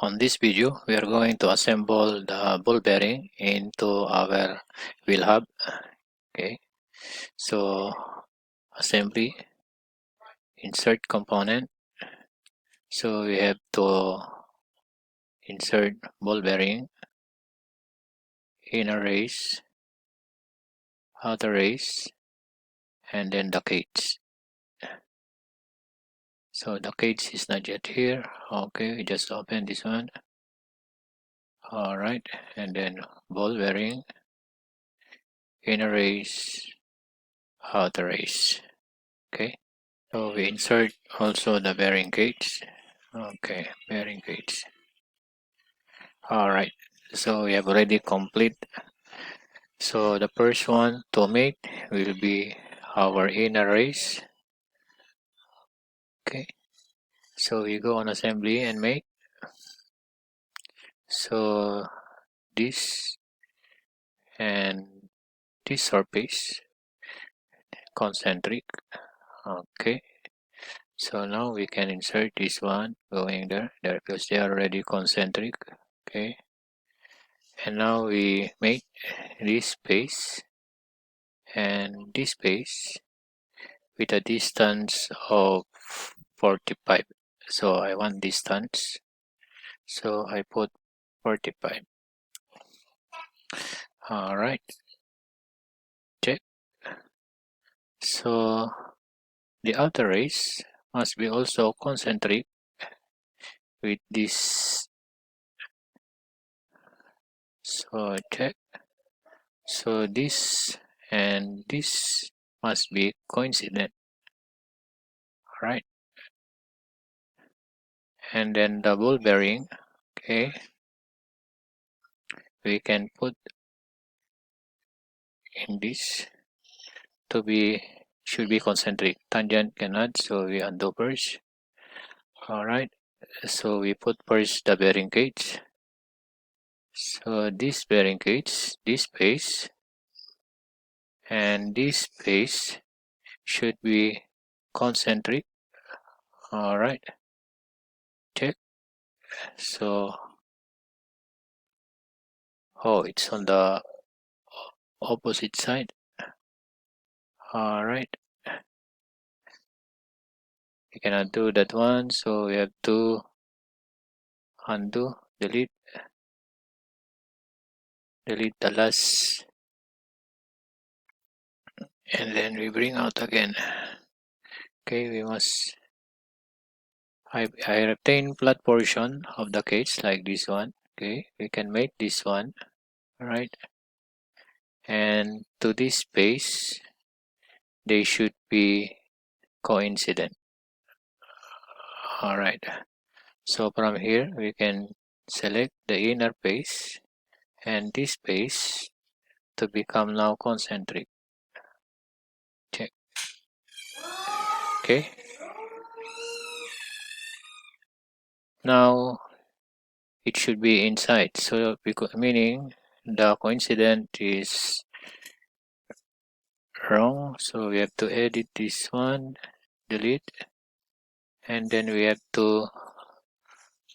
On this video, we are going to assemble the ball bearing into our wheel hub. Okay, so assembly, insert component. So we have to insert ball bearing, inner race, outer race, and then the cage. So the cage is not yet here. Okay, we just open this one. Alright, and then ball bearing, inner race, outer race. Okay, so we insert also the bearing cage. Okay, bearing cage. Alright, so we have already complete. So the first one to make will be our inner race. Okay, so we go on assembly and make. So this and this surface concentric. Okay, so now we can insert this one going there because they are already concentric. Okay, and now we make this space and this space with a distance of 45. So I want distance, so I put 45. Alright, check. So the outer race must be also concentric with this. So check. So this and this must be coincident. Alright, and then the ball bearing. Okay, we can put in this to be should be concentric. Tangent cannot, so we undo first. Alright, so we put first the bearing cage. So this bearing cage, this space and this space should be concentric. Alright, check. So it's on the opposite side. Alright, we cannot do that one, so we have to undo, delete the last, and then we bring out again. Okay, we must I retain flat portion of the cage like this one. Okay, we can make this one. Alright, and to this space they should be coincident. Alright, so from here we can select the inner face and this space to become now concentric. Check. Okay, now it should be inside, so meaning the coincident is wrong, so we have to edit this one, delete, and then we have to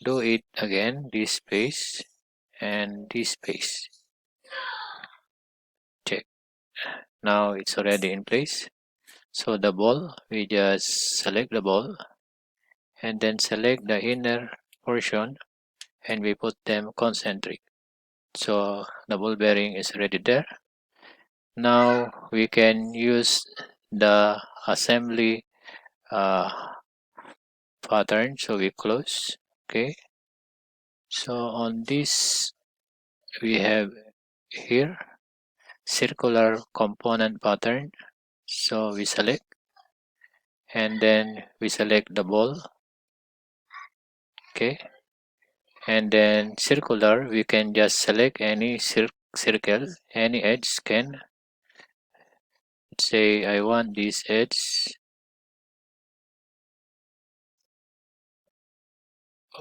do it again, this space and this space. Check. Now it's already in place. So the ball, we just select the ball and then select the inner portion and we put them concentric. So the ball bearing is already there. Now we can use the assembly pattern. So we close. Okay, so on this we have here circular component pattern, so we select and then we select the ball. Okay, and then circular, we can just select any circle, any edge can. Let's say I want this edge.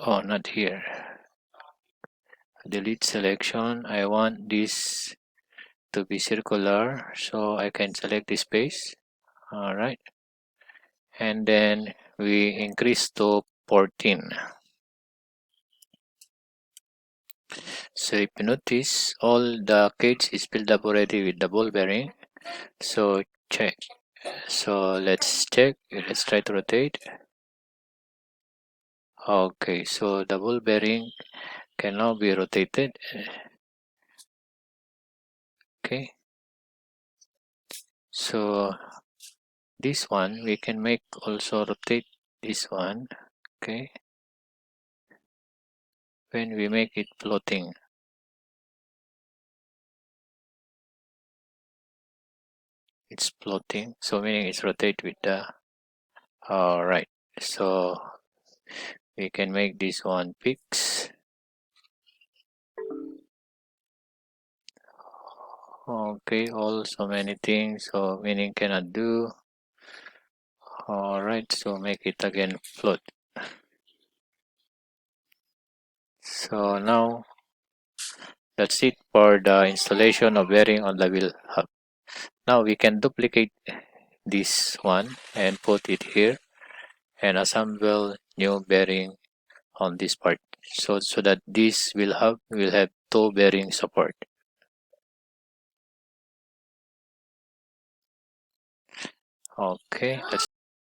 Oh, not here. Delete selection. I want this to be circular, so I can select this space. Alright, and then we increase to 14. So if you notice, all the cage is filled up already with the ball bearing. So check. So let's check. Let's try to rotate. Okay, so the ball bearing can now be rotated. Okay, so this one we can make also rotate this one. Okay, when we make it floating, it's floating, so meaning it's rotate with the right. So we can make this one fix. Okay, also many things, so meaning cannot do. Alright, so make it again float. So now that's it for the installation of bearing on the wheel hub. Now we can duplicate this one and put it here and assemble new bearing on this part, so that this will have toe bearing support. Okay, let's